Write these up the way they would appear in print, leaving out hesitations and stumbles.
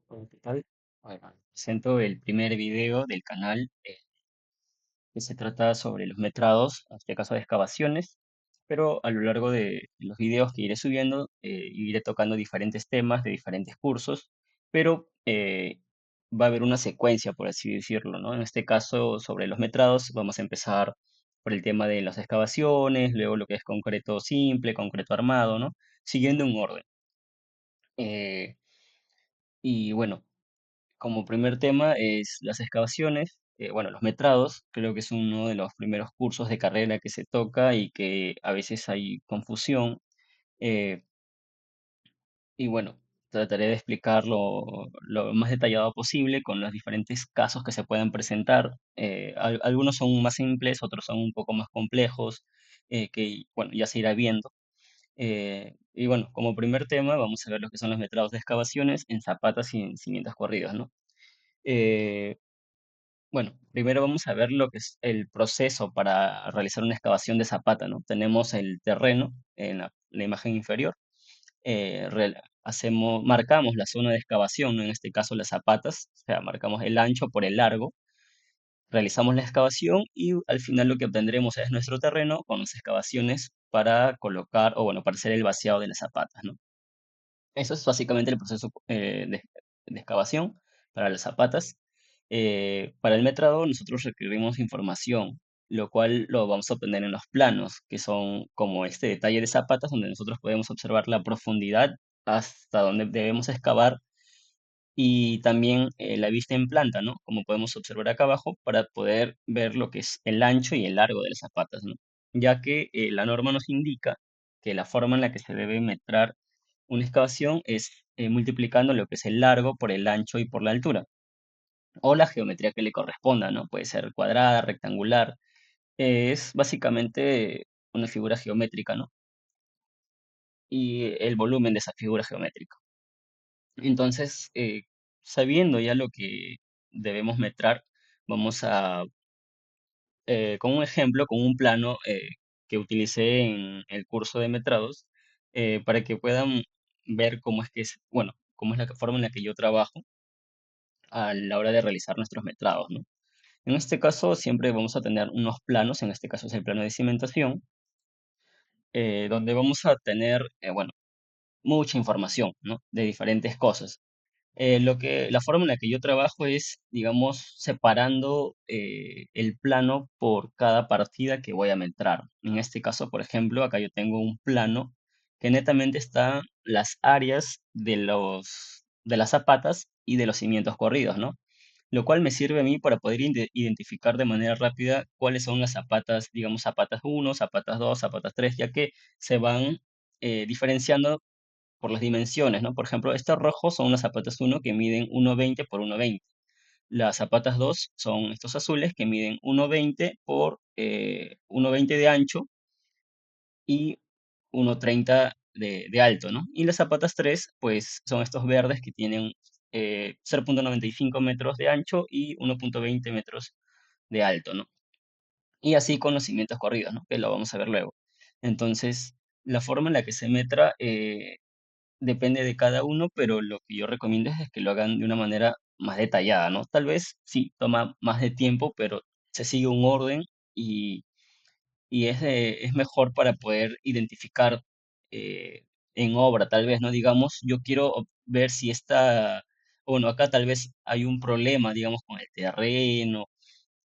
Hola, ¿qué tal? Bueno, presento el primer video del canal que se trata sobre los metrados, en este caso de excavaciones, pero a lo largo de los videos que iré subiendo, iré tocando diferentes temas de diferentes cursos, pero va a haber una secuencia, por así decirlo, ¿no? En este caso, sobre los metrados, vamos a empezar por el tema de las excavaciones, luego lo que es concreto simple, concreto armado, ¿no? Siguiendo un orden. Eh, y bueno. Como primer tema es las excavaciones, bueno, los metrados, creo que es uno de los primeros cursos de carrera que se toca y que a veces hay confusión. eh, y bueno, trataré de explicarlo lo más detallado posible con los diferentes casos que se puedan presentar. Algunos son más simples, otros son un poco más complejos, que bueno, ya se irá viendo. Y bueno, como primer tema vamos a ver lo que son los metrados de excavaciones en zapatas y en cimientos corridos, ¿no? Eh, Bueno, primero vamos a ver lo que es el proceso para realizar una excavación de zapata, ¿no? Tenemos el terreno en la imagen inferior, marcamos la zona de excavación, ¿no? En este caso las zapatas, o sea, marcamos el ancho por el largo, realizamos la excavación y al final lo que obtendremos es nuestro terreno con las excavaciones para colocar, o bueno, para hacer el vaciado de las zapatas, ¿no? Eso es básicamente el proceso de excavación para las zapatas. Para el metrado nosotros requerimos información, lo cual lo vamos a obtener en los planos, que son como este detalle de zapatas, donde nosotros podemos observar la profundidad hasta donde debemos excavar y también la vista en planta, ¿no? Como podemos observar acá abajo, para poder ver lo que es el ancho y el largo de las zapatas, ¿no? Ya que la norma nos indica que la forma en la que se debe metrar una excavación es multiplicando lo que es el largo por el ancho y por la altura, o la geometría que le corresponda, ¿no? Puede ser cuadrada, rectangular, es básicamente una figura geométrica, ¿no? Y el volumen de esa figura geométrica. Entonces, sabiendo ya lo que debemos metrar, vamos a, con un ejemplo, con un plano que utilicé en el curso de metrados, para que puedan ver cómo es que es, bueno, cómo es la forma en la que yo trabajo a la hora de realizar nuestros metrados, ¿no? En este caso, siempre vamos a tener unos planos, en este caso es el plano de cimentación, donde vamos a tener, bueno, mucha información, ¿no? De diferentes cosas. La forma en la que yo trabajo es, digamos, separando el plano por cada partida que voy a metrar. En este caso, por ejemplo, acá yo tengo un plano que netamente está las áreas de las zapatas y de los cimientos corridos, ¿no? Lo cual me sirve a mí para poder identificar de manera rápida cuáles son las zapatas, digamos, zapatas uno, zapatas 2, zapatas 3, ya que se van diferenciando por las dimensiones, ¿no? Por ejemplo, estos rojos son unas zapatas uno que miden 1,20 por 1,20. Las zapatas 2 son estos azules que miden 1,20 por 1,20 de ancho y 1,30 de alto, ¿no? Y las zapatas 3, pues son estos verdes que tienen 0,95 metros de ancho y 1,20 metros de alto, ¿no? Y así con los cimientos corridos, ¿no? Que lo vamos a ver luego. Entonces, la forma en la que se metra depende de cada uno, pero lo que yo recomiendo es que lo hagan de una manera más detallada, ¿no? Tal vez sí toma más de tiempo, pero se sigue un orden y, es mejor para poder identificar eh, en obra, tal vez, ¿no? Digamos, yo quiero ver si está, bueno, acá tal vez hay un problema, digamos, con el terreno,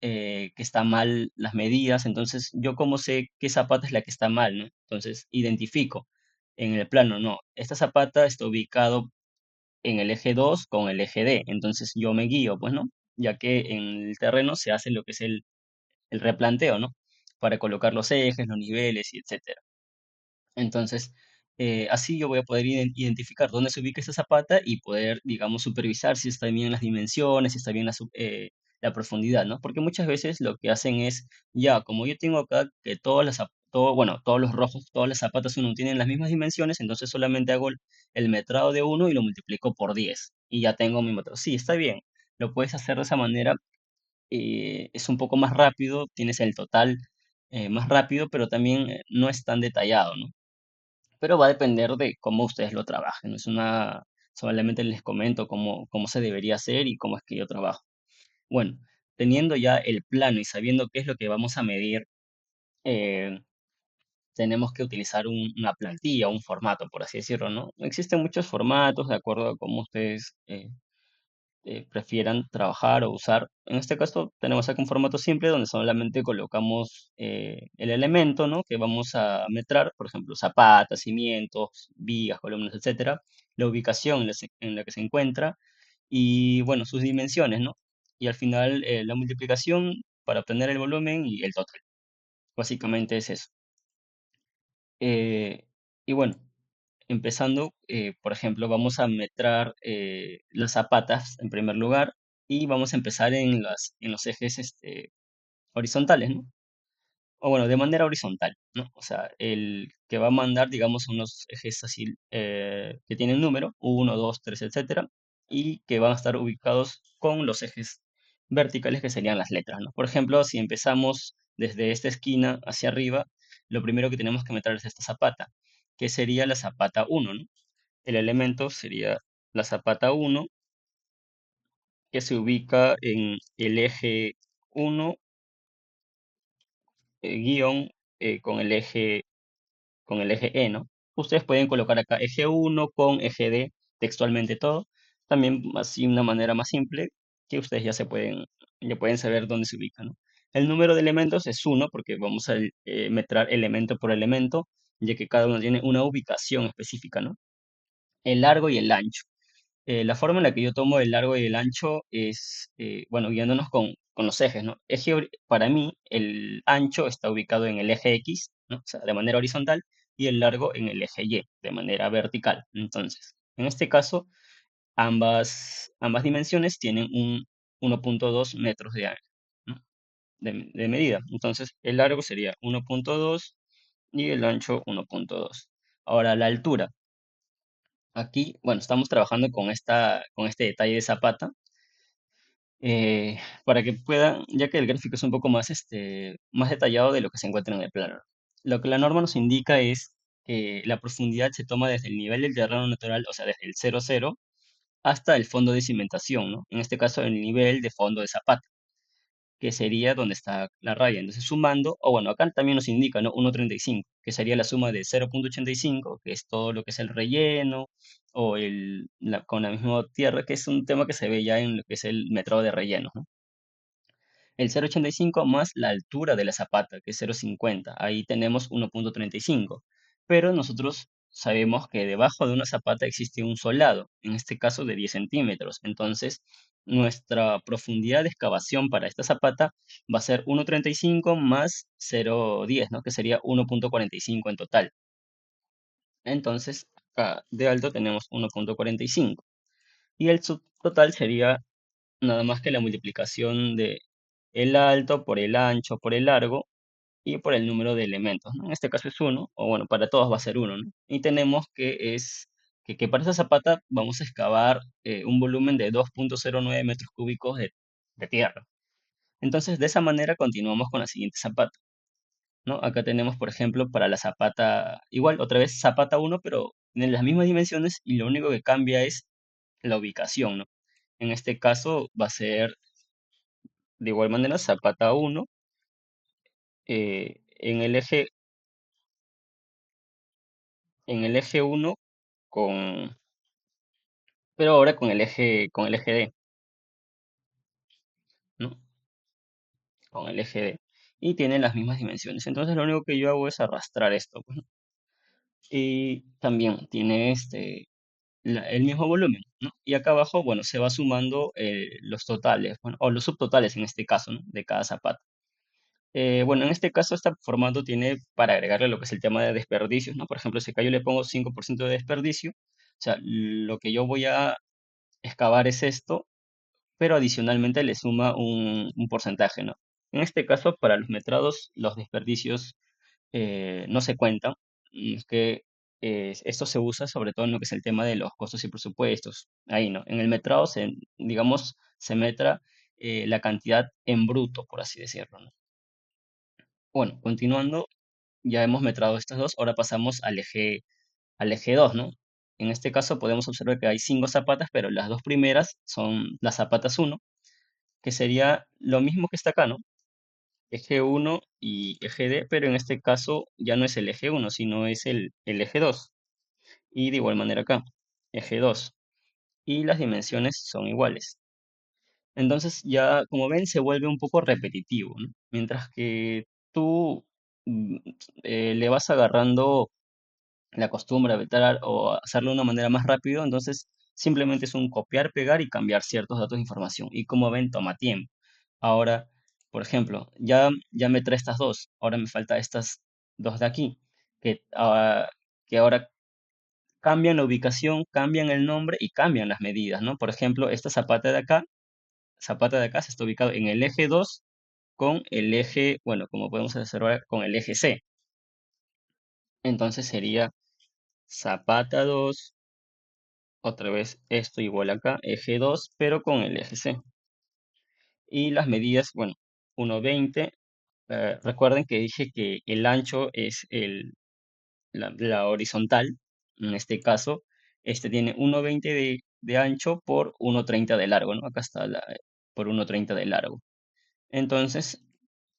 que está mal las medidas, entonces yo como sé qué zapata es la que está mal, ¿no? Entonces identifico en el plano, no, esta zapata está ubicado en el eje 2 con el eje D, entonces yo me guío, pues, ¿no? Ya que en el terreno se hace lo que es el replanteo, ¿no? Para colocar los ejes, los niveles y etcétera. Entonces, así yo voy a poder identificar dónde se ubica esa zapata y poder, digamos, supervisar si está bien las dimensiones, si está bien la profundidad, ¿no? Porque muchas veces lo que hacen es, ya, como yo tengo acá que bueno, todos los rojos, todas las zapatas uno tienen las mismas dimensiones, entonces solamente hago el metrado de uno y lo multiplico por 10 y ya tengo mi metrado. Sí, está bien, lo puedes hacer de esa manera, es un poco más rápido, tienes el total más rápido, pero también no es tan detallado, ¿no? Pero va a depender de cómo ustedes lo trabajen. Es una Solamente les comento cómo se debería hacer y cómo es que yo trabajo. Bueno, teniendo ya el plano y sabiendo qué es lo que vamos a medir, eh, tenemos que utilizar una plantilla, un formato, por así decirlo, ¿no? Existen muchos formatos de acuerdo a cómo ustedes prefieran trabajar o usar. En este caso tenemos aquí un formato simple donde solamente colocamos el elemento, ¿no? Que vamos a metrar, por ejemplo, zapatas, cimientos, vigas, columnas, etcétera, la ubicación en la que se encuentra y, bueno, sus dimensiones, ¿no? Y al final la multiplicación para obtener el volumen y el total. Básicamente es eso. Eh, y bueno, empezando, por ejemplo, vamos a metrar las zapatas en primer lugar y vamos a empezar en los ejes horizontales, ¿no? O bueno, de manera horizontal, ¿no? O sea, el que va a mandar, digamos, unos ejes así que tienen número, uno, 2, 3, etcétera, y que van a estar ubicados con los ejes verticales que serían las letras, ¿no? Por ejemplo, si empezamos desde esta esquina hacia arriba, lo primero que tenemos que meter es esta zapata, que sería la zapata uno, ¿no? El elemento sería la zapata uno que se ubica en el eje uno guión con el eje E, ¿no? Ustedes pueden colocar acá eje uno con eje D, textualmente todo. También así una manera más simple que ustedes ya pueden saber dónde se ubican, ¿no? El número de elementos es uno porque vamos a metrar elemento por elemento, ya que cada uno tiene una ubicación específica, ¿no? El largo y el ancho. La forma en la que yo tomo el largo y el ancho es, bueno, guiándonos con los ejes, ¿no? Para mí, el ancho está ubicado en el eje X, ¿no? O sea, de manera horizontal, y el largo en el eje Y, de manera vertical. Entonces, en este caso, ambas dimensiones tienen un 1.2 metros ¿no? de medida. Entonces, el largo sería 1.2 y el ancho 1.2. Ahora, la altura. Aquí, bueno, estamos trabajando con este detalle de zapata, para que puedan, ya que el gráfico es un poco más, más detallado de lo que se encuentra en el plano. Lo que la norma nos indica es que la profundidad se toma desde el nivel del terreno natural, o sea, desde el 0,0 hasta el fondo de cimentación, ¿no? En este caso, el nivel de fondo de zapata, que sería donde está la raya. Entonces, sumando, o bueno, acá también nos indica, ¿no? 1,35, que sería la suma de 0.85, que es todo lo que es el relleno, o con la misma tierra, que es un tema que se ve ya en lo que es el metrado de relleno, ¿no? El 0,85 más la altura de la zapata, que es 0,50. Ahí tenemos 1.35. Pero nosotros sabemos que debajo de una zapata existe un solado, en este caso de 10 centímetros. Entonces, nuestra profundidad de excavación para esta zapata va a ser 1,35 más 0,10, ¿no? Que sería 1.45 en total. Entonces, acá de alto tenemos 1.45. Y el subtotal sería nada más que la multiplicación de el alto por el ancho por el largo y por el número de elementos, ¿no? En este caso es uno, o bueno, para todos va a ser uno, ¿no? Y tenemos que para esa zapata vamos a excavar un volumen de 2.09 metros cúbicos de tierra. Entonces, de esa manera continuamos con la siguiente zapata, ¿no? Acá tenemos, por ejemplo, para la zapata, igual, otra vez zapata uno, pero en las mismas dimensiones y lo único que cambia es la ubicación, ¿no? En este caso va a ser de igual manera zapata uno en en el eje uno con, pero ahora con el eje D, ¿no? Con el eje D. Y tienen las mismas dimensiones. Entonces lo único que yo hago es arrastrar esto, pues, ¿no? Y también tiene el mismo volumen, ¿no? Y acá abajo, bueno, se va sumando los totales, bueno, o los subtotales en este caso, ¿no? De cada zapata. Bueno, en este caso, este formato tiene para agregarle lo que es el tema de desperdicios, ¿no? Por ejemplo, si acá yo le pongo 5% de desperdicio, o sea, lo que yo voy a excavar es esto, pero adicionalmente le suma un porcentaje, ¿no? En este caso, para los metrados, los desperdicios no se cuentan. Es que esto se usa sobre todo en lo que es el tema de los costos y presupuestos. Ahí, ¿no? En el metrado, digamos, se metra la cantidad en bruto, por así decirlo, ¿no? Bueno, continuando, ya hemos metrado estas dos, ahora pasamos al eje 2, ¿no? En este caso podemos observar que hay 5 zapatas, pero las dos primeras son las zapatas uno, que sería lo mismo que está acá, ¿no? Eje uno y eje D, pero en este caso ya no es el eje uno, sino es el eje 2. Y de igual manera acá, eje 2. Y las dimensiones son iguales. Entonces ya, como ven, se vuelve un poco repetitivo, ¿no? Mientras que tú mm, le vas agarrando la costumbre a vetar o a hacerlo de una manera más rápido, entonces simplemente es un copiar, pegar y cambiar ciertos datos de información. Y como ven, toma tiempo. Ahora, por ejemplo, ya me trae estas dos, ahora me falta estas dos de aquí, que ahora cambian la ubicación, cambian el nombre y cambian las medidas, ¿no? Por ejemplo, esta zapata de acá se está ubicado en el eje 2 con el eje, bueno, como podemos observar, con el eje C. Entonces sería zapata 2, otra vez esto igual acá, eje 2, pero con el eje C. Y las medidas, bueno, 1,20. Recuerden que dije que el ancho es la horizontal. En este caso, este tiene 1,20 de ancho por 1,30 de largo, ¿no? Acá está por 1,30 de largo. Entonces,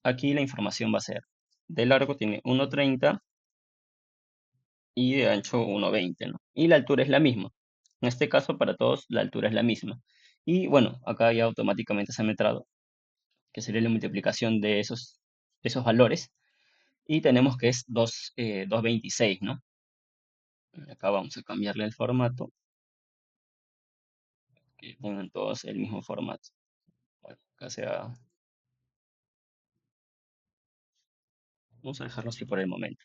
aquí la información va a ser, de largo tiene 1,30 y de ancho 1,20, ¿no? Y la altura es la misma. En este caso, para todos, la altura es la misma. Y bueno, acá ya automáticamente se ha metrado, que sería la multiplicación de esos valores. Y tenemos que es 2,26, ¿no? Acá vamos a cambiarle el formato, que tengan todos el mismo formato. Bueno, acá sea, vamos a dejarlo así por el momento.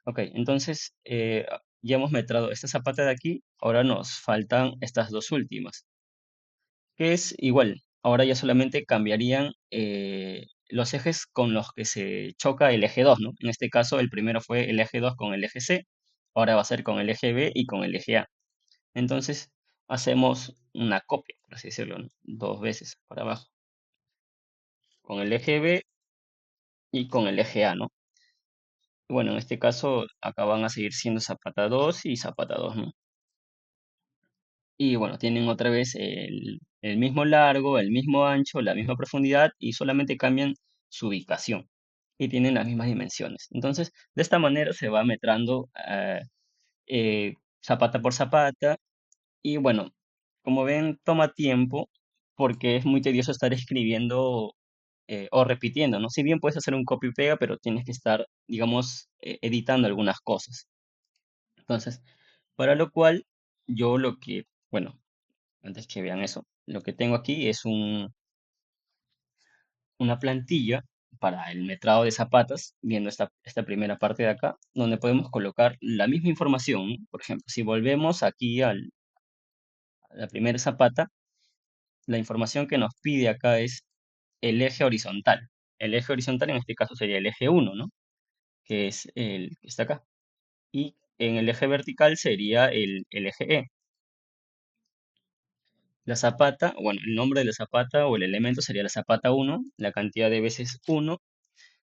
Ok, entonces ya hemos metrado esta zapata de aquí, ahora nos faltan estas dos últimas, que es igual, ahora ya solamente cambiarían los ejes con los que se choca el eje 2, ¿no? En este caso el primero fue el eje 2 con el eje C, ahora va a ser con el eje B y con el eje A. Entonces hacemos una copia, por así decirlo, ¿no? Dos veces para abajo, con el eje B y con el eje A, ¿no? Bueno, en este caso acá van a seguir siendo zapata 2 y zapata 2, ¿no? Y bueno, tienen otra vez el mismo largo, el mismo ancho, la misma profundidad y solamente cambian su ubicación y tienen las mismas dimensiones. Entonces, de esta manera se va metrando zapata por zapata y bueno, como ven, toma tiempo porque es muy tedioso estar escribiendo o repitiendo, ¿no? Si bien puedes hacer un copy y pega, pero tienes que estar, digamos, editando algunas cosas. Entonces, para lo cual, yo lo que, bueno, antes que vean eso, lo que tengo aquí es una plantilla para el metrado de zapatas, viendo esta primera parte de acá, donde podemos colocar la misma información, ¿no? Por ejemplo, si volvemos aquí a la primera zapata, la información que nos pide acá es el eje horizontal. El eje horizontal en este caso sería el eje uno, ¿no? Que es el que está acá. Y en el eje vertical sería el eje E. La zapata, bueno, el nombre de la zapata o el elemento sería la zapata uno, la cantidad de veces uno.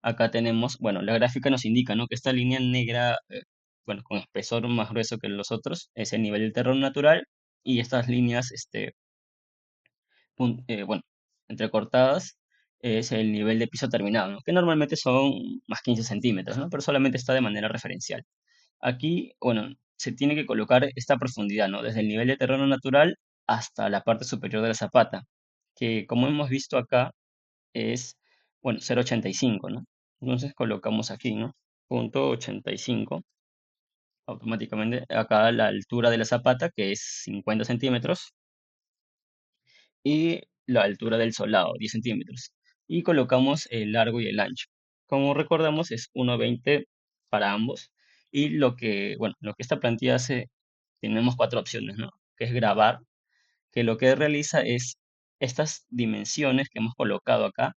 Acá tenemos, bueno, la gráfica nos indica, ¿no? Que esta línea negra, bueno, con espesor más grueso que los otros, es el nivel del terreno natural. Y estas líneas, bueno, entrecortadas, es el nivel de piso terminado, ¿no? Que normalmente son más 15 centímetros, ¿no? Pero solamente está de manera referencial. Aquí, bueno, se tiene que colocar esta profundidad, ¿no? Desde el nivel de terreno natural hasta la parte superior de la zapata, que como hemos visto acá es, bueno, 0,85, ¿no? Entonces colocamos aquí, ¿no? Punto 85. Automáticamente acá la altura de la zapata, que es 50 centímetros, y la altura del solado, 10 centímetros. Y colocamos el largo y el ancho. Como recordamos, es 1,20 para ambos. Y bueno, lo que esta plantilla hace, tenemos cuatro opciones, ¿no? Que es grabar, que lo que realiza es estas dimensiones que hemos colocado acá,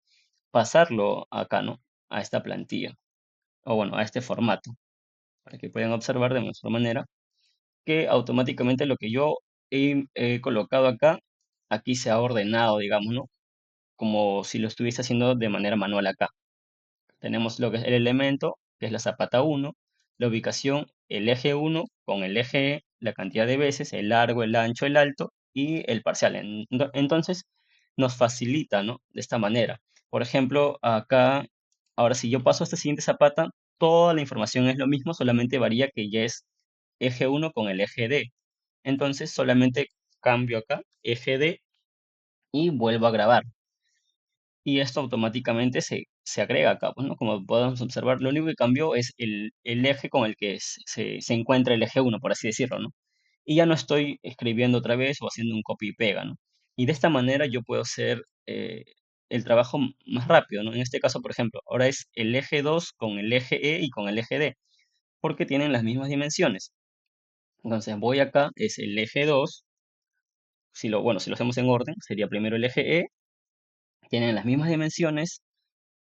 pasarlo acá, ¿no? A esta plantilla, o bueno, a este formato, para que puedan observar de nuestra manera que automáticamente lo que yo he colocado acá, aquí se ha ordenado, digamos, ¿no? Como si lo estuviese haciendo de manera manual acá. Tenemos lo que es el elemento, que es la zapata uno, la ubicación, el eje uno con el eje, la cantidad de veces, el largo, el ancho, el alto y el parcial. Entonces, nos facilita, ¿no? De esta manera. Por ejemplo, acá, ahora si yo paso a esta siguiente zapata, toda la información es lo mismo, solamente varía que ya es eje uno con el eje D. Entonces, solamente cambio acá, eje D, y vuelvo a grabar. Y esto automáticamente se agrega acá, pues, ¿no? Como podemos observar, lo único que cambió es el eje con el que se encuentra el eje uno, por así decirlo, ¿no? Y ya no estoy escribiendo otra vez o haciendo un copy y pega, ¿no? Y de esta manera yo puedo hacer el trabajo más rápido, ¿no? En este caso, por ejemplo, ahora es el eje 2 con el eje E y con el eje D, porque tienen las mismas dimensiones. Entonces voy acá, es el eje 2, bueno, si lo hacemos en orden, sería primero el eje E, tienen las mismas dimensiones,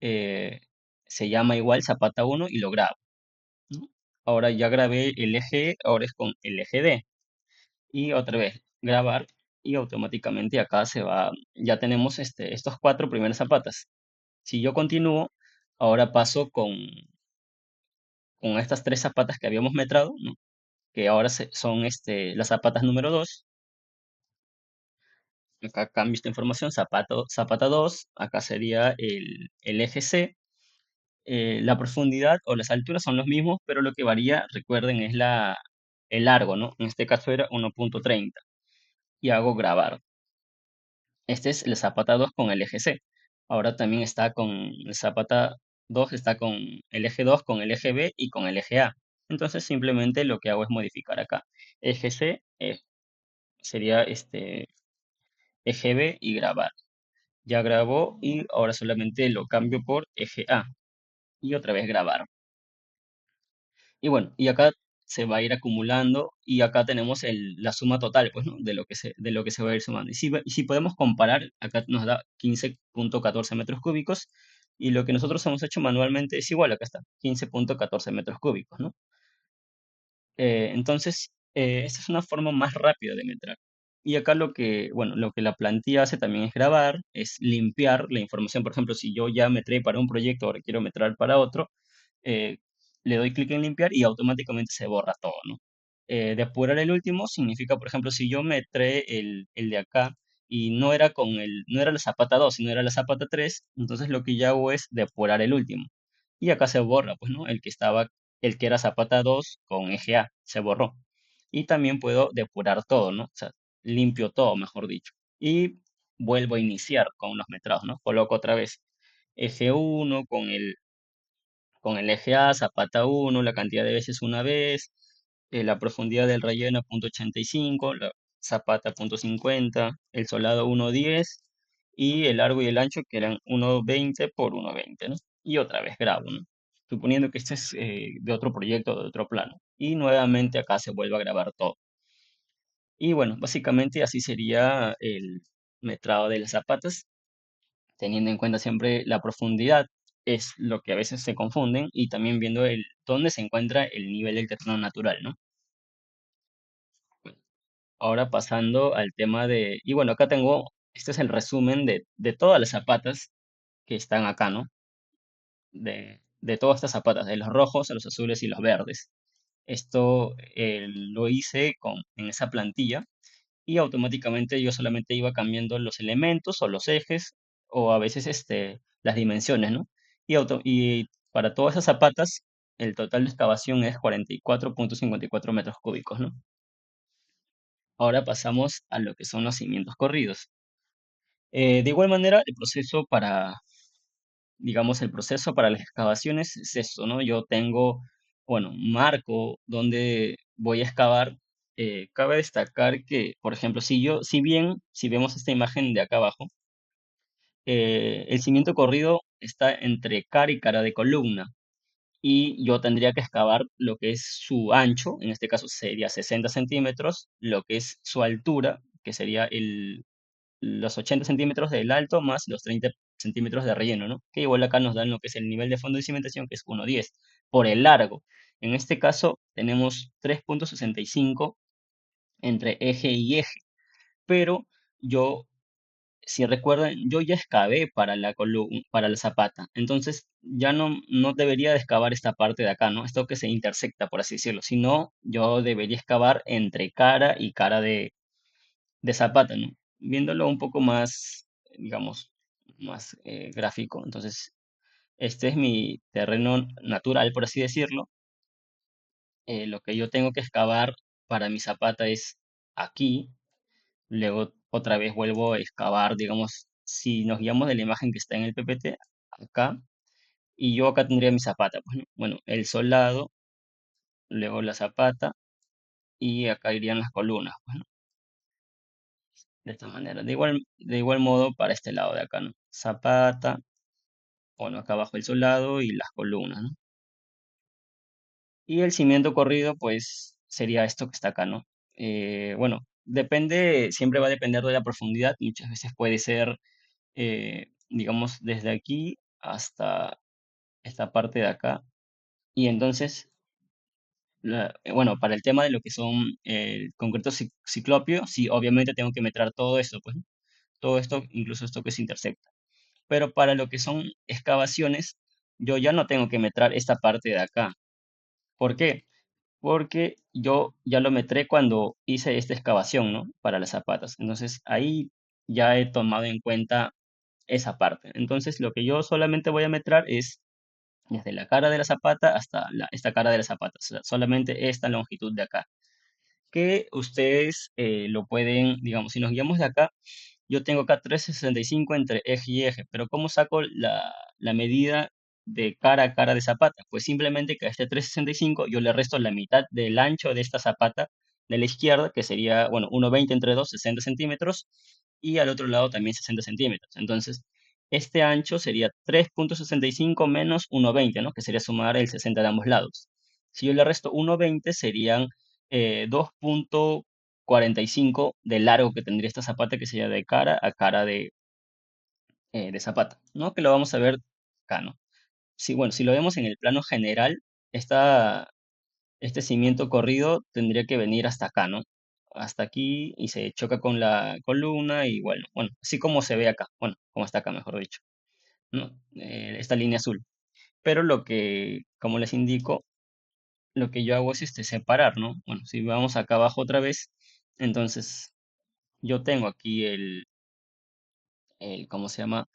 eh, se llama igual zapata uno y lo grabo, ¿no? Ahora ya grabé el eje E, ahora es con el eje D. Y otra vez grabar y automáticamente acá ya tenemos estos cuatro primeras zapatas. Si yo continúo, ahora paso con estas tres zapatas que habíamos metrado, ¿no? Que ahora son las zapatas número 2. Acá cambio esta información, zapata 2, acá sería el eje C. La profundidad o las alturas son los mismos, pero lo que varía, recuerden, es el largo, ¿no? En este caso era 1.30. Y hago grabar. Este es el Zapata 2 con el eje C. Ahora también está con el Zapata 2, está con el eje 2, con el eje B y con el eje A. Entonces simplemente lo que hago es modificar acá. Eje C sería eje B y grabar. Ya grabó y ahora solamente lo cambio por eje A. Y otra vez grabar. Y bueno, y acá se va a ir acumulando y acá tenemos la suma total, pues, ¿no? De lo que se va a ir sumando. Y si podemos comparar, acá nos da 15.14 metros cúbicos y lo que nosotros hemos hecho manualmente es igual, acá está, 15.14 metros cúbicos, ¿no? Entonces, esta es una forma más rápida de metrar. Y acá bueno, lo que la plantilla hace también es grabar, es limpiar la información. Por ejemplo, si yo ya metré para un proyecto, ahora quiero metrar para otro, eh, le doy clic en limpiar y automáticamente se borra todo, ¿no? Depurar el último significa, por ejemplo, si yo metré el de acá y no era la zapata 2, sino era la zapata 3, entonces lo que ya hago es depurar el último. Y acá se borra, pues, ¿no? El que era zapata 2 con eje A, se borró. Y también puedo depurar todo, ¿no? O sea, limpio todo, mejor dicho. Y vuelvo a iniciar con los metrados, ¿no? Coloco otra vez eje 1 con el eje A, zapata 1, la cantidad de veces una vez, la profundidad del relleno 0.85, la zapata 0.50, el solado 1.10 y el largo y el ancho que eran 1.20 por 1.20, ¿no? Y otra vez grabo, ¿no? Suponiendo que este es de otro proyecto, de otro plano. Y nuevamente acá se vuelve a grabar todo. Y bueno, básicamente así sería el metrado de las zapatas, teniendo en cuenta siempre la profundidad, es lo que a veces se confunden, y también viendo dónde se encuentra el nivel del terreno natural, ¿no? Bueno, ahora pasando al tema y bueno, acá este es el resumen de todas las zapatas que están acá, ¿no? De todas estas zapatas, de los rojos a los azules y los verdes. Esto lo hice en esa plantilla y automáticamente yo solamente iba cambiando los elementos o los ejes o a veces las dimensiones, ¿no? Y para todas esas zapatas, el total de excavación es 44.54 metros cúbicos, ¿no? Ahora pasamos a lo que son los cimientos corridos. De igual manera, digamos, el proceso para las excavaciones es esto, ¿no? Yo tengo, bueno, un marco donde voy a excavar. Cabe destacar que, por ejemplo, si vemos esta imagen de acá abajo, el cimiento corrido está entre cara y cara de columna y yo tendría que excavar lo que es su ancho, en este caso sería 60 centímetros, lo que es su altura, que sería los 80 centímetros del alto más los 30 centímetros de relleno, ¿no? Que igual acá nos dan lo que es el nivel de fondo de cimentación, que es 1.10, por el largo. En este caso tenemos 3.65 entre eje y eje, pero yo si recuerdan, yo ya excavé para la para la zapata, entonces ya no debería de excavar esta parte de acá, ¿no? Esto que se intersecta, por así decirlo, sino yo debería excavar entre cara y cara de zapata, ¿no? Viéndolo un poco más, digamos, más gráfico. Entonces, este es mi terreno natural, por así decirlo. Lo que yo tengo que excavar para mi zapata es aquí. Luego otra vez vuelvo a excavar, digamos, si nos guiamos de la imagen que está en el PPT, acá, y yo acá tendría mi zapata, pues, ¿no? Bueno, el soldado, luego la zapata, y acá irían las columnas, pues, ¿no? De esta manera. De igual modo para este lado de acá, ¿no? Zapata, bueno, acá abajo el soldado y las columnas, ¿no? Y el cimiento corrido, pues, sería esto que está acá, ¿no? Bueno, depende, siempre va a depender de la profundidad, muchas veces puede ser digamos, desde aquí hasta esta parte de acá. Y entonces, bueno, para el tema de lo que son el concreto ciclopio, sí, obviamente tengo que meter todo esto, pues, ¿no? Todo esto, incluso esto que se intersecta. Pero para lo que son excavaciones, yo ya no tengo que meter esta parte de acá. ¿Por qué? Porque yo ya lo metré cuando hice esta excavación, ¿no? Para las zapatas. Entonces, ahí ya he tomado en cuenta esa parte. Entonces, lo que yo solamente voy a metrar es desde la cara de la zapata hasta esta cara de la zapata, o sea, solamente esta longitud de acá, que ustedes lo pueden, digamos, si nos guiamos de acá, yo tengo acá 3,65 entre eje y eje, pero ¿cómo saco la medida de cara de zapata? Pues simplemente que a este 3,65 yo le resto la mitad del ancho de esta zapata de la izquierda, que sería, bueno, 1,20 entre 2, 60 centímetros, y al otro lado también 60 centímetros. Entonces, este ancho sería 3,65 menos 1,20, ¿no? Que sería sumar el 60 de ambos lados. Si yo le resto 1,20, serían 2,45 de largo que tendría esta zapata, que sería de cara a cara de zapata, ¿no? Que lo vamos a ver acá, ¿no? Sí, bueno, si lo vemos en el plano general, este cimiento corrido tendría que venir hasta acá, ¿no? Hasta aquí y se choca con la columna y bueno, así como se ve acá, bueno, como está acá, mejor dicho, ¿no? Esta línea azul. Pero como les indico, lo que yo hago es separar, ¿no? Bueno, si vamos acá abajo otra vez, entonces yo tengo aquí ¿cómo se llama?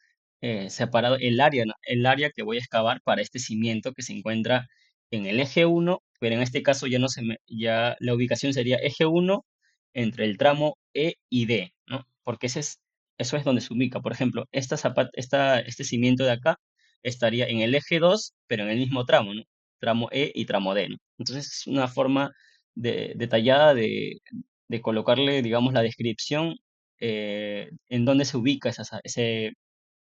Separado el área, ¿no? El área que voy a excavar para este cimiento que se encuentra en el eje 1, pero en este caso ya no ya la ubicación sería eje 1 entre el tramo E y D, ¿no? Porque eso es donde se ubica. Por ejemplo, este cimiento de acá estaría en el eje 2, pero en el mismo tramo, ¿no? Tramo E y tramo D, ¿no? Entonces es una forma detallada de colocarle, digamos, la descripción en dónde se ubica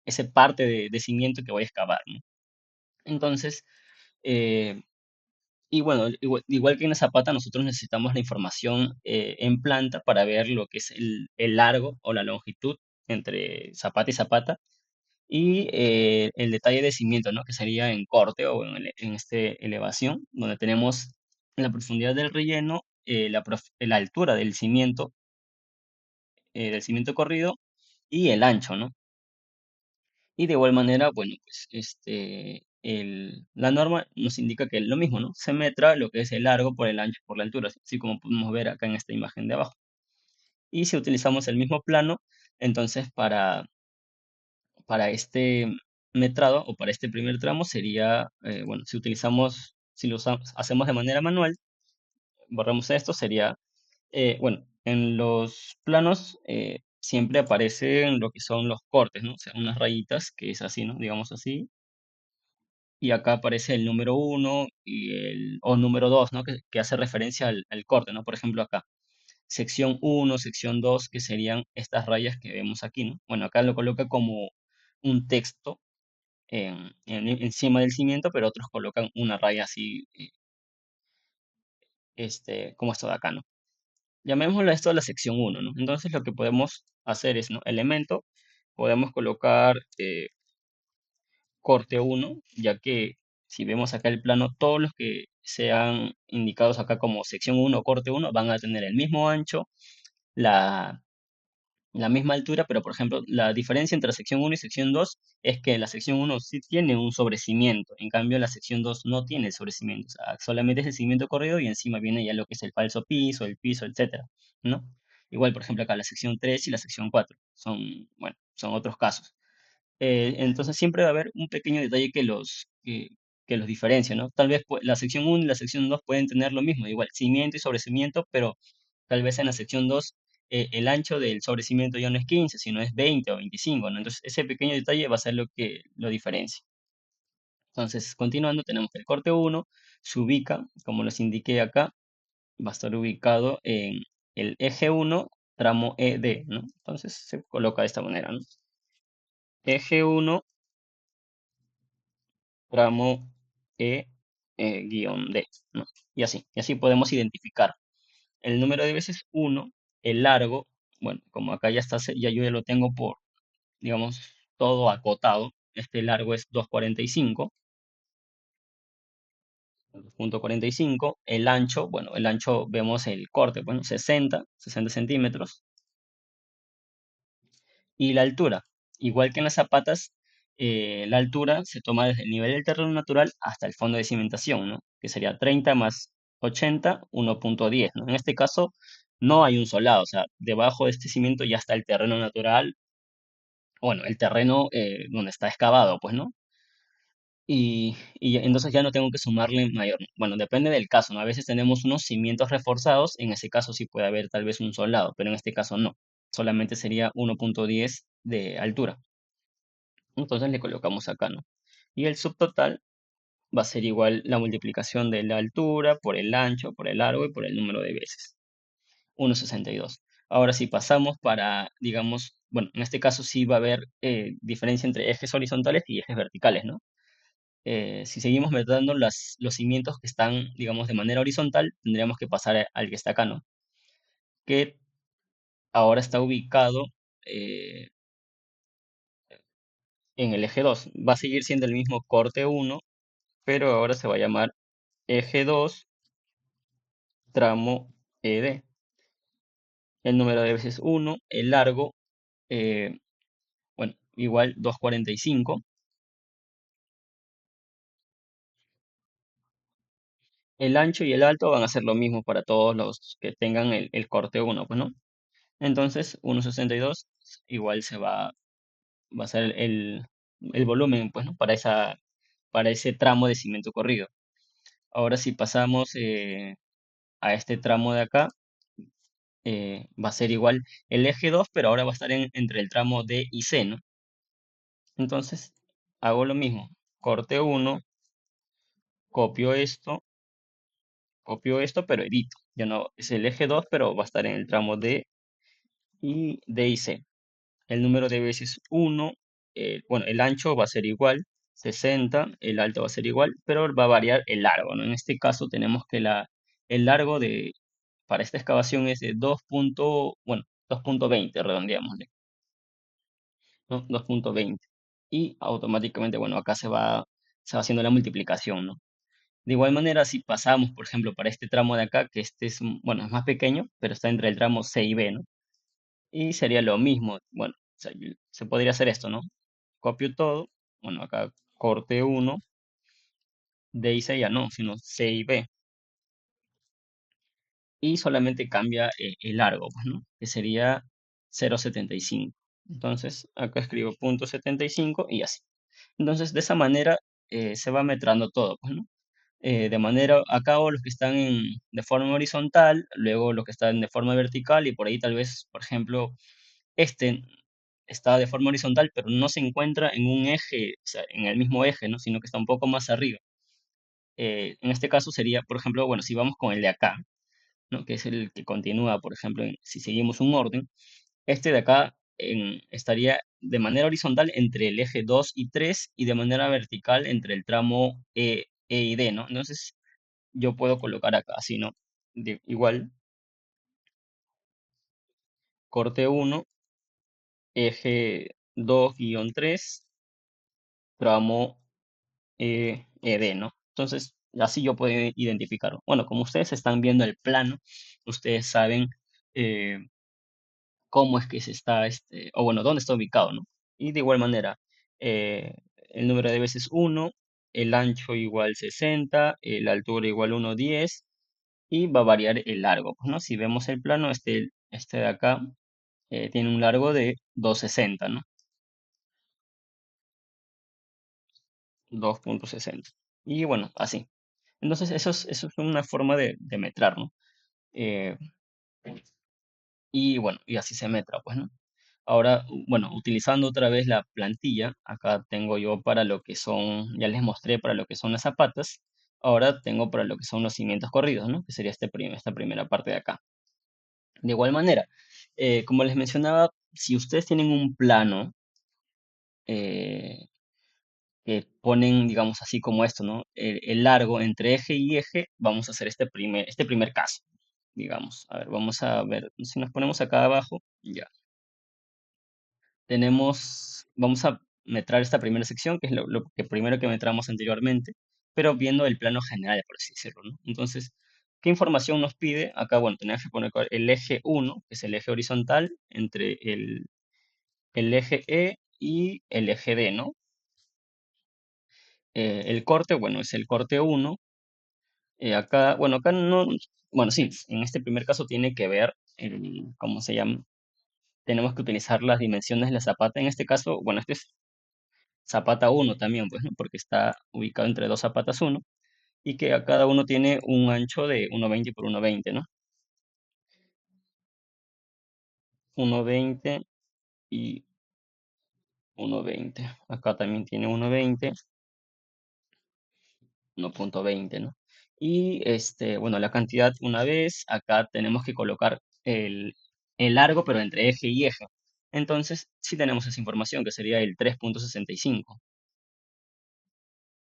ese parte de cimiento que voy a excavar, ¿no? Entonces, eh, y bueno, igual que en la zapata, nosotros necesitamos la información en planta para ver lo que es el largo o la longitud entre zapata y zapata y el detalle de cimiento, ¿no? Que sería en corte o en este elevación, donde tenemos la profundidad del relleno, la altura del cimiento corrido y el ancho, ¿no? Y de igual manera, bueno, pues la norma nos indica que es lo mismo, ¿no? Se metra lo que es el largo por el ancho por la altura, así como podemos ver acá en esta imagen de abajo. Y si utilizamos el mismo plano, entonces para este metrado o para este primer tramo sería, bueno, si lo hacemos de manera manual, borramos esto, sería, bueno, en los planos siempre aparecen lo que son los cortes, ¿no? O sea, unas rayitas, que es así, ¿no? Digamos así, y acá aparece el número uno o número 2, ¿no? Que hace referencia al corte, ¿no? Por ejemplo, acá, sección uno, sección 2, que serían estas rayas que vemos aquí, ¿no? Bueno, acá lo coloca como un texto encima del cimiento, pero otros colocan una raya así, como esto de acá, ¿no? Llamémoslo esto la sección uno, ¿no? Entonces lo que podemos hacer es, ¿no? Elemento, podemos colocar corte uno, ya que si vemos acá el plano, todos los que sean indicados acá como sección uno o corte uno van a tener el mismo ancho, la, la misma altura, pero por ejemplo, la diferencia entre sección uno y sección 2 es que la sección uno sí tiene un sobrecimiento, en cambio la sección 2 no tiene el sobrecimiento, o sea, solamente es el cimiento corrido y encima viene ya lo que es el falso piso, el piso, etcétera, ¿no? Igual, por ejemplo, acá la sección 3 y la sección 4 son, bueno, son otros casos. Entonces siempre va a haber un pequeño detalle que los diferencia, ¿no? Tal vez la sección uno y la sección 2 pueden tener lo mismo, igual cimiento y sobrecimiento, pero tal vez en la sección 2 el ancho del sobrecimiento ya no es 15, sino es 20 o 25, ¿no? Entonces ese pequeño detalle va a ser lo que lo diferencia. Entonces, continuando, tenemos que el corte uno se ubica, como les indiqué acá, va a estar ubicado en el eje uno tramo ED, ¿no? Entonces se coloca de esta manera, ¿no? Eje uno tramo E guión D, ¿no? Y así podemos identificar el número de veces uno, el largo, bueno, como acá ya está, ya yo ya lo tengo por, digamos, todo acotado, este largo es 2,45, 2,45, el ancho, bueno, el ancho vemos el corte, bueno, 60 centímetros, y la altura, igual que en las zapatas, la altura se toma desde el nivel del terreno natural hasta el fondo de cimentación, ¿no? Que sería 30 más 80, 1,10, ¿no? En este caso, no hay un solado, o sea, debajo de este cimiento ya está el terreno natural, bueno, el terreno donde está excavado, pues, ¿no? Entonces ya no tengo que sumarle mayor. Bueno, depende del caso, ¿no? A veces tenemos unos cimientos reforzados, en ese caso sí puede haber tal vez un solado, pero en este caso no. Solamente sería 1,10 de altura. Entonces le colocamos acá, ¿no? Y el subtotal va a ser igual la multiplicación de la altura por el ancho, por el largo y por el número de veces. 1,62. Ahora si pasamos para, digamos, bueno, en este caso sí va a haber diferencia entre ejes horizontales y ejes verticales, ¿no? Si seguimos metiendo los cimientos que están, digamos, de manera horizontal, tendríamos que pasar al que está acá, ¿no? Que ahora está ubicado eh, en el eje 2. Va a seguir siendo el mismo corte uno, pero ahora se va a llamar eje 2 tramo ED. El número de veces uno, el largo, eh, bueno, igual 2,45. El ancho y el alto van a ser lo mismo para todos los que tengan el corte uno, pues, ¿no? Entonces, 1,62 igual va a ser el volumen, pues, ¿no? Para ese tramo de cimiento corrido. Ahora, si pasamos a este tramo de acá, va a ser igual el eje 2, pero ahora va a estar entre el tramo D y C, ¿no? Entonces, hago lo mismo. Corte uno, copio esto, pero edito. Ya no es el eje 2, pero va a estar en el tramo D y C. El número de veces uno, bueno, el ancho va a ser igual, 60, el alto va a ser igual, pero va a variar el largo, ¿no? En este caso tenemos que el largo para esta excavación es de 2,20, redondeámosle, ¿no? 2,20. Y automáticamente, bueno, acá se va haciendo la multiplicación, ¿no? De igual manera, si pasamos, por ejemplo, para este tramo de acá, que este es, bueno, es más pequeño, pero está entre el tramo C y B, ¿no? Y sería lo mismo, bueno, o sea, se podría hacer esto, ¿no? Copio todo, bueno, acá corte uno, D y C ya no, sino C y B, y solamente cambia el largo, pues, ¿no? Que sería 0,75. Entonces, acá escribo punto 75 y así. Entonces, de esa manera se va metrando todo, pues, ¿no? De manera, acá hago los que están de forma horizontal, luego los que están de forma vertical y por ahí tal vez, por ejemplo, este está de forma horizontal, pero no se encuentra en un eje, o sea, en el mismo eje, ¿no? Sino que está un poco más arriba. En este caso sería, por ejemplo, bueno, si vamos con el de acá, ¿no? Que es el que continúa, por ejemplo, si seguimos un orden, este de acá estaría de manera horizontal entre el eje 2 y 3 y de manera vertical entre el tramo E y D, ¿no? Entonces yo puedo colocar acá, así, ¿no? Igual, corte uno, eje 2-3, tramo ED, ¿no? Entonces, así yo puedo identificarlo. Bueno, como ustedes están viendo el plano, ustedes saben eh, cómo es que se está, o bueno, dónde está ubicado, ¿no? Y de igual manera, eh, el número de veces uno, el ancho igual 60, la altura igual 1,10 y va a variar el largo, pues, ¿no? Si vemos el plano, este de acá tiene un largo de 2,60, ¿no? 2,60. Y bueno, así. Entonces, eso es una forma de metrar, ¿no? Eh, y bueno, y así se metra, pues, ¿no? Ahora, bueno, utilizando otra vez la plantilla, acá tengo yo para lo que son, ya les mostré para lo que son las zapatas, ahora tengo para lo que son los cimientos corridos, ¿no? Que sería esta primera parte de acá. De igual manera, como les mencionaba, si ustedes tienen un plano eh, que ponen, digamos así como esto, ¿no? El largo entre eje y eje, vamos a hacer este primer caso, digamos. A ver, vamos a ver, si nos ponemos acá abajo, ya. Vamos a metrar esta primera sección, que es lo que primero que metramos anteriormente, pero viendo el plano general, por así decirlo, ¿no? Entonces, ¿qué información nos pide? Acá, bueno, tenemos que poner el eje 1, que es el eje horizontal, entre el eje E y el eje D, ¿no? El corte, bueno, es el corte 1. Acá no, bueno, sí, en este primer caso tiene que ver ¿cómo se llama? Tenemos que utilizar las dimensiones de la zapata. En este caso, bueno, este es zapata uno también, pues, ¿no? Porque está ubicado entre dos zapatas uno y que a cada uno tiene un ancho de 1,20 por 1,20, ¿no? 1,20 y 1,20. Acá también tiene 1,20, 1,20, ¿no? Y bueno, la cantidad una vez, acá tenemos que colocar el largo, pero entre eje y eje. Entonces, sí tenemos esa información, que sería el 3,65.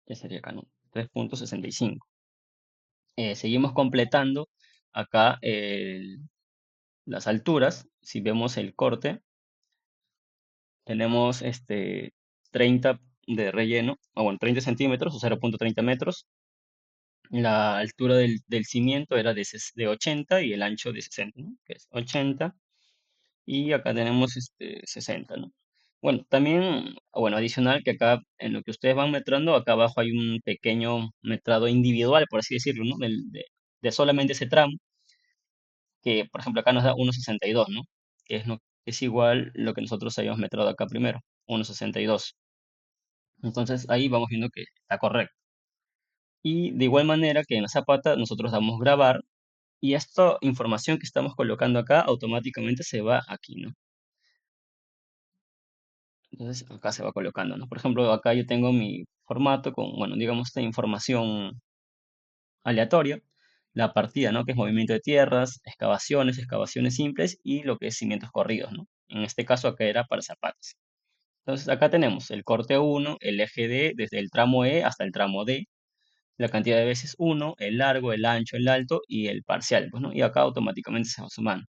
Que sería acá, ¿no? 3,65. Seguimos completando acá las alturas. Si vemos el corte, tenemos 30 de relleno, o bueno, 30 centímetros o 0,30 metros. La altura del cimiento era de 80 y el ancho de 60, ¿no? Que es 80. Y acá tenemos 60, ¿no? Bueno, también, bueno, adicional que acá en lo que ustedes van metrando, acá abajo hay un pequeño metrado individual, por así decirlo, ¿no? De solamente ese tramo, que por ejemplo acá nos da 1,62, ¿no? Que es igual lo que nosotros habíamos metrado acá primero, 1,62. Entonces ahí vamos viendo que está correcto. Y de igual manera que en la zapata nosotros damos grabar y esta información que estamos colocando acá automáticamente se va aquí, ¿no? Entonces acá se va colocando, ¿no? Por ejemplo, acá yo tengo mi formato con, bueno, digamos, esta información aleatoria, la partida, ¿no? Que es movimiento de tierras, excavaciones simples y lo que es cimientos corridos, ¿no? En este caso acá era para zapatos. Entonces acá tenemos el corte 1, el eje D, desde el tramo E hasta el tramo D, la cantidad de veces 1, el largo, el ancho, el alto y el parcial, pues, ¿no? Y acá automáticamente se va sumando.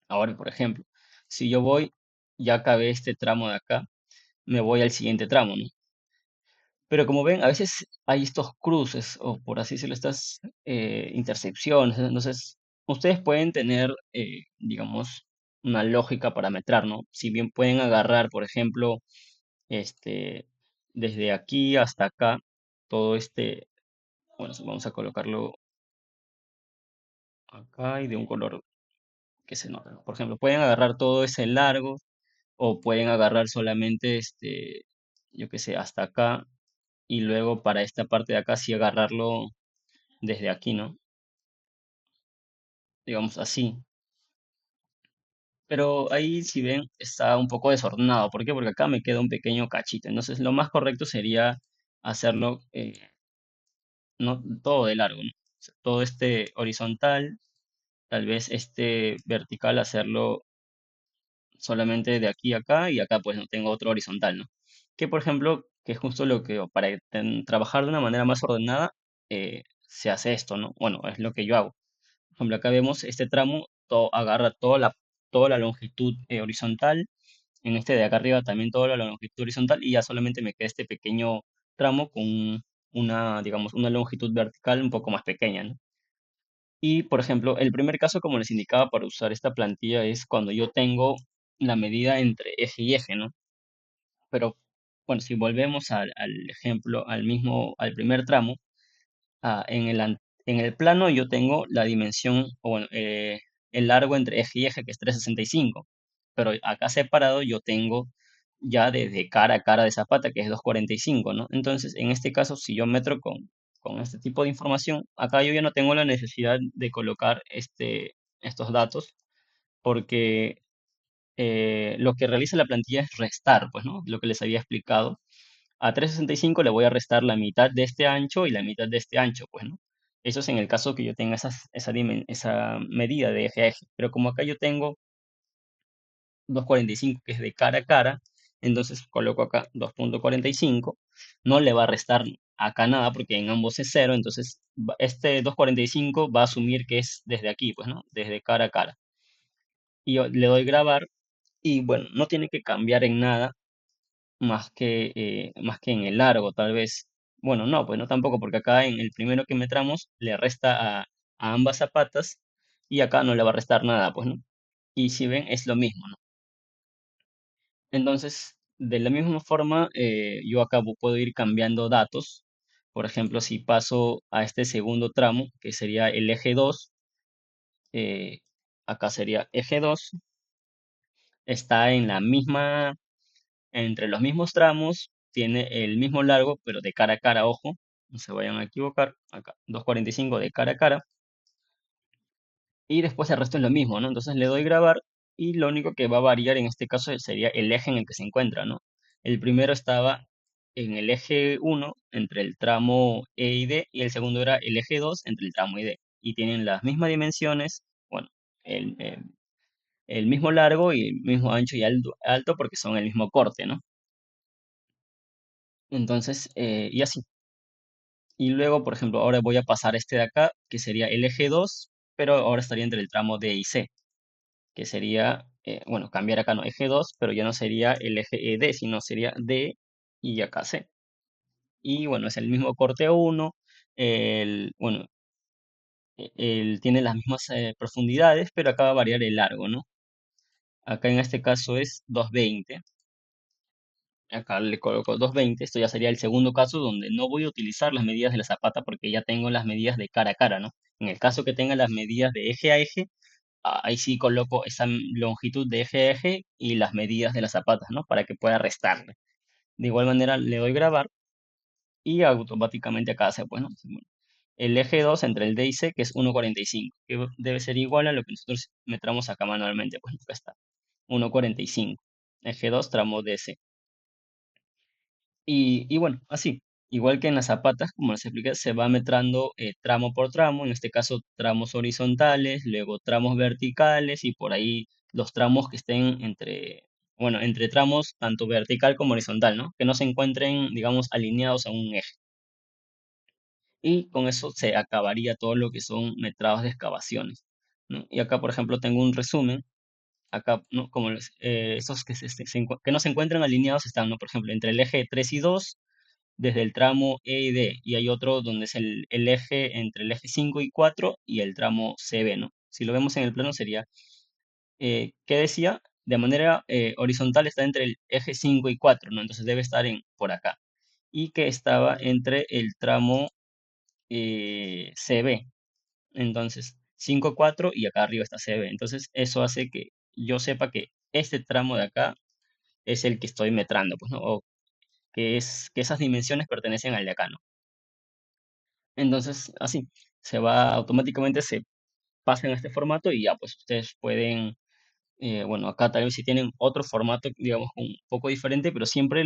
Ahora, por ejemplo, si yo voy, ya acabé este tramo de acá, me voy al siguiente tramo, ¿no? Pero como ven, a veces hay estos cruces, o por así decirlo, estas intersecciones. Entonces, ustedes pueden tener, digamos, una lógica para metrar, ¿no? Si bien pueden agarrar, por ejemplo, este, desde aquí hasta acá, todo bueno, vamos a colocarlo acá y de un color que se nota, ¿no? Por ejemplo, pueden agarrar todo ese largo o pueden agarrar solamente, yo qué sé, hasta acá y luego para esta parte de acá sí agarrarlo desde aquí, ¿no? Digamos así. Pero ahí, si ven, está un poco desordenado. ¿Por qué? Porque acá me queda un pequeño cachito. Entonces, lo más correcto sería hacerlo no todo de largo, ¿no? O sea, todo este horizontal, tal vez este vertical hacerlo solamente de aquí a acá y acá pues no tengo otro horizontal, ¿no? Que por ejemplo, que es justo lo que para trabajar de una manera más ordenada, se hace esto, ¿no? Bueno, es lo que yo hago. Por ejemplo, acá vemos este tramo, agarra toda la longitud horizontal. En este de acá arriba también toda la longitud horizontal y ya solamente me queda este pequeño tramo con digamos, una longitud vertical un poco más pequeña, ¿no? Y, por ejemplo, el primer caso, como les indicaba, para usar esta plantilla es cuando yo tengo la medida entre eje y eje, ¿no? Pero, bueno, si volvemos al ejemplo, al primer tramo, en el plano yo tengo la dimensión, o bueno, el largo entre eje y eje, que es 365, pero acá separado yo tengo ya desde cara a cara de zapata, que es 245, ¿no? Entonces, en este caso, si yo metro con este tipo de información, acá yo ya no tengo la necesidad de colocar estos datos, porque lo que realiza la plantilla es restar, pues, ¿no? Lo que les había explicado. A 365 le voy a restar la mitad de este ancho y la mitad de este ancho, pues, ¿no? Eso es en el caso que yo tenga esa medida de eje a eje. Pero como acá yo tengo 245, que es de cara a cara, entonces coloco acá 2.45, no le va a restar acá nada porque en ambos es cero, entonces este 2.45 va a asumir que es desde aquí, pues, ¿no? Desde cara a cara. Y yo le doy grabar y bueno, no tiene que cambiar en nada más que en el largo, tal vez. Bueno, no, pues no tampoco, porque acá en el primero que metramos le resta a ambas zapatas y acá no le va a restar nada, pues, ¿no? Y si ven, es lo mismo, ¿no? Entonces, de la misma forma, yo acá puedo ir cambiando datos. Por ejemplo, si paso a este segundo tramo, que sería el eje 2, eh, acá sería eje 2, está entre los mismos tramos, tiene el mismo largo, pero de cara a cara, ojo, no se vayan a equivocar, acá, 2.45 de cara a cara, y después el resto es lo mismo, ¿no? Entonces le doy grabar y lo único que va a variar en este caso sería el eje en el que se encuentra, ¿no? El primero estaba en el eje 1 entre el tramo E y D y el segundo era el eje 2 entre el tramo y D. Y tienen las mismas dimensiones, bueno, el mismo largo y el mismo ancho y alto porque son el mismo corte, ¿no? Entonces, y así. Y luego, por ejemplo, ahora voy a pasar este de acá, que sería el eje 2, pero ahora estaría entre el tramo D y C, que sería, bueno, cambiar acá, no, eje 2, pero ya no sería el eje D, sino sería D y acá C. Y bueno, es el mismo corte 1, bueno, tiene las mismas profundidades, pero acá va a variar el largo, ¿no? Acá en este caso es 220. Acá le coloco 220. Esto ya sería el segundo caso donde no voy a utilizar las medidas de la zapata porque ya tengo las medidas de cara a cara, ¿no? En el caso que tenga las medidas de eje a eje, ahí sí coloco esa longitud de eje a eje y las medidas de las zapatas, ¿no? Para que pueda restarle. De igual manera le doy grabar y automáticamente acá se pues, ¿no? Bueno, el eje 2 entre el D y C, que es 1.45, que debe ser igual a lo que nosotros metramos acá manualmente, pues acá está, 1.45. Eje 2, tramo DC. Y bueno, así, igual que en las zapatas, como les expliqué, se va metrando tramo por tramo, en este caso tramos horizontales, luego tramos verticales y por ahí los tramos que estén bueno, entre tramos tanto vertical como horizontal, ¿no? Que no se encuentren, digamos, alineados a un eje. Y con eso se acabaría todo lo que son metrados de excavaciones, ¿no? Y acá, por ejemplo, tengo un resumen. Acá, ¿no? Como esos que no se encuentran alineados están, ¿no? Por ejemplo, entre el eje 3 y 2 desde el tramo E y D, y hay otro donde es el eje entre el eje 5 y 4 y el tramo CB, ¿no? Si lo vemos en el plano sería, ¿qué decía? De manera horizontal está entre el eje 5 y 4, ¿no? Entonces debe estar por acá. Y que estaba entre el tramo CB. Entonces, 5 4 y acá arriba está CB. Entonces, eso hace que yo sepa que este tramo de acá es el que estoy metrando, pues, ¿no? O que esas dimensiones pertenecen al de acá, ¿no? Entonces, así, automáticamente se pasa en este formato y ya, pues ustedes pueden, bueno, acá tal vez si tienen otro formato, digamos, un poco diferente, pero siempre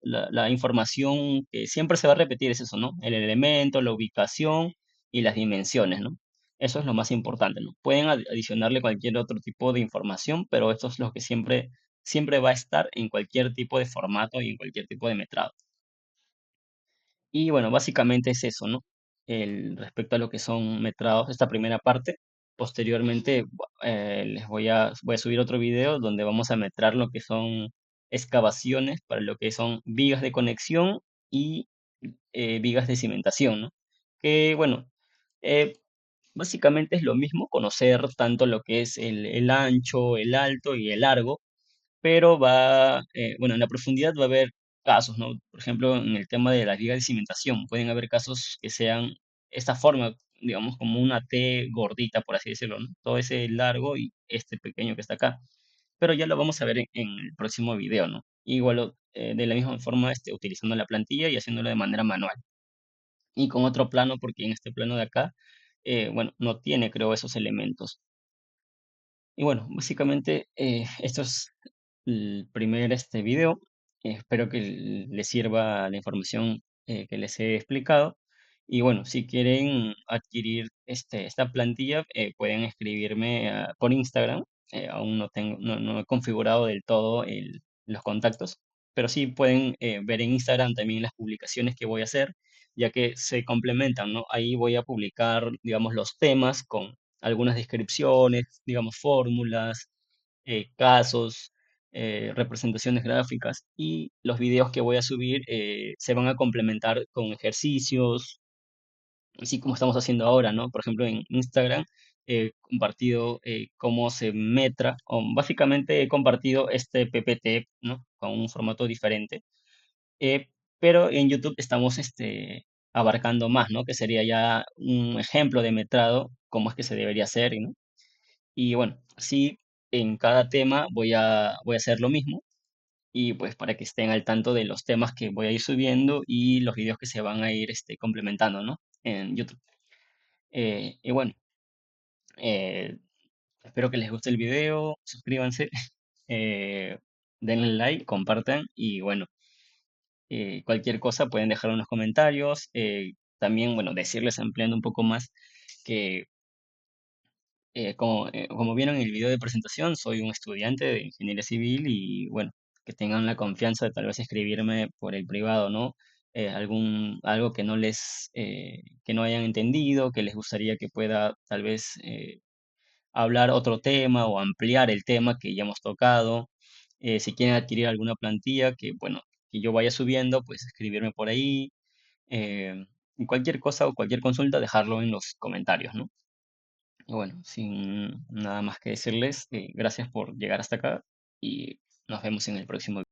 la información que siempre se va a repetir es eso, ¿no? El elemento, la ubicación y las dimensiones, ¿no? Eso es lo más importante, ¿no? Pueden adicionarle cualquier otro tipo de información, pero esto es lo que siempre va a estar en cualquier tipo de formato y en cualquier tipo de metrado. Y bueno, básicamente es eso, ¿no? Respecto a lo que son metrados, esta primera parte. Posteriormente, voy a subir otro video donde vamos a metrar lo que son excavaciones para lo que son vigas de conexión y vigas de cimentación, ¿no? Que bueno, eh, básicamente es lo mismo, conocer tanto lo que es el ancho, el alto y el largo, pero bueno, en la profundidad va a haber casos, ¿no? Por ejemplo, en el tema de la viga de cimentación, pueden haber casos que sean esta forma, digamos, como una T gordita, por así decirlo, ¿no? Todo ese largo y este pequeño que está acá. Pero ya lo vamos a ver en el próximo video, ¿no? Igual, de la misma forma, utilizando la plantilla y haciéndolo de manera manual. Y con otro plano, porque en este plano de acá, bueno, no tiene, creo, esos elementos. Y bueno, básicamente esto es el primer video. Espero que les sirva la información que les he explicado. Y bueno, si quieren adquirir esta plantilla, pueden escribirme por Instagram. Aún no he configurado del todo los contactos, pero sí pueden ver en Instagram también las publicaciones que voy a hacer, ya que se complementan, ¿no? Ahí voy a publicar, digamos, los temas con algunas descripciones, digamos, fórmulas, casos, representaciones gráficas, y los videos que voy a subir se van a complementar con ejercicios, así como estamos haciendo ahora, ¿no? Por ejemplo, en Instagram he compartido cómo se metra, o básicamente he compartido este PPT, ¿no? Con un formato diferente, eh, pero en YouTube estamos abarcando más, ¿no? Que sería ya un ejemplo de metrado, cómo es que se debería hacer, ¿no? Y bueno, así en cada tema voy a hacer lo mismo, y pues para que estén al tanto de los temas que voy a ir subiendo y los videos que se van a ir complementando, ¿no? En YouTube. Y bueno, eh, espero que les guste el video, suscríbanse, eh, denle like, compartan y bueno, cualquier cosa pueden dejar en los comentarios. También, bueno, decirles ampliando un poco más que como vieron en el video de presentación, soy un estudiante de ingeniería civil y bueno, que tengan la confianza de tal vez escribirme por el privado, ¿no? Algo que que no hayan entendido, que les gustaría que pueda tal vez hablar otro tema o ampliar el tema que ya hemos tocado. Si quieren adquirir alguna plantilla que, bueno, que yo vaya subiendo, pues escribirme por ahí. Y cualquier cosa o cualquier consulta, dejarlo en los comentarios, ¿no? Y bueno, sin nada más que decirles, gracias por llegar hasta acá y nos vemos en el próximo video.